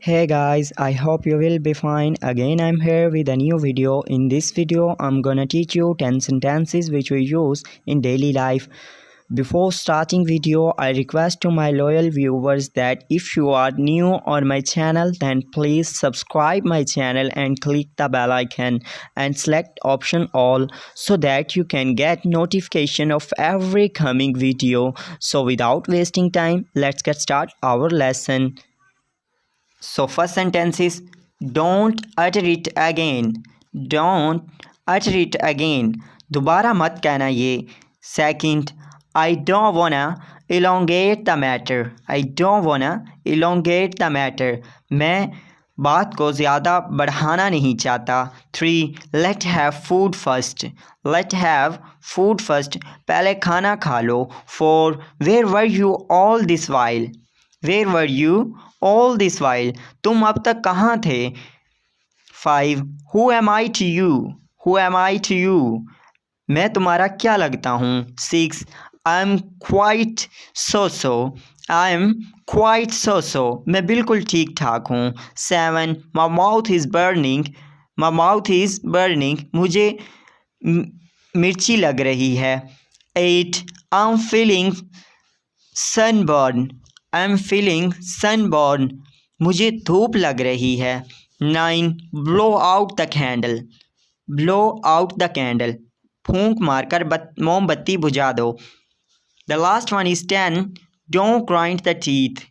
Hey guys, I hope you will be fine. Again, I'm here with a new video. In this video, I'm gonna teach you 10 sentences which we use in daily life. Before starting video, I request to my loyal viewers that if you are new on my channel, then please subscribe my channel and click the bell icon and select option all so that you can get notification of every coming video. So without wasting time, let's get start our lesson. So first sentence is don't utter it again. Don't utter it again. दोबारा मत कहना ये. Second, I don't wanna elongate the matter. I don't wanna elongate the matter. मैं बात को ज़्यादा बढ़ाना नहीं चाहता. 3. Let's have food first. Let's have food first. पहले खाना खा लो. 4. Where were you all this while? Where were you all this while? तुम अब तक कहाँ थे? 5. Who am I to you? Who am I to you? मैं तुम्हारा क्या लगता हूँ? 6. I'm quite so-so. I'm quite so-so. मैं बिल्कुल ठीक ठाक हूँ. 7. My mouth is burning. My mouth is burning. मुझे मिर्ची लग रही है. 8. I'm feeling sunburn. I'm feeling sunburn. मुझे धूप लग रही है. 9. Blow out the candle. Blow out the candle. फूंक मारकर मोमबत्ती बुझा दो. The last one is 10. Don't grind the teeth.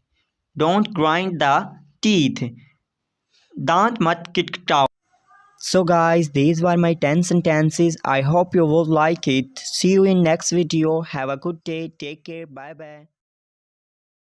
Don't grind the teeth. दांत मत किटकाओ. So guys, these were my 10 sentences. I hope you will like it. See you in next video. Have a good day. Take care. Bye bye.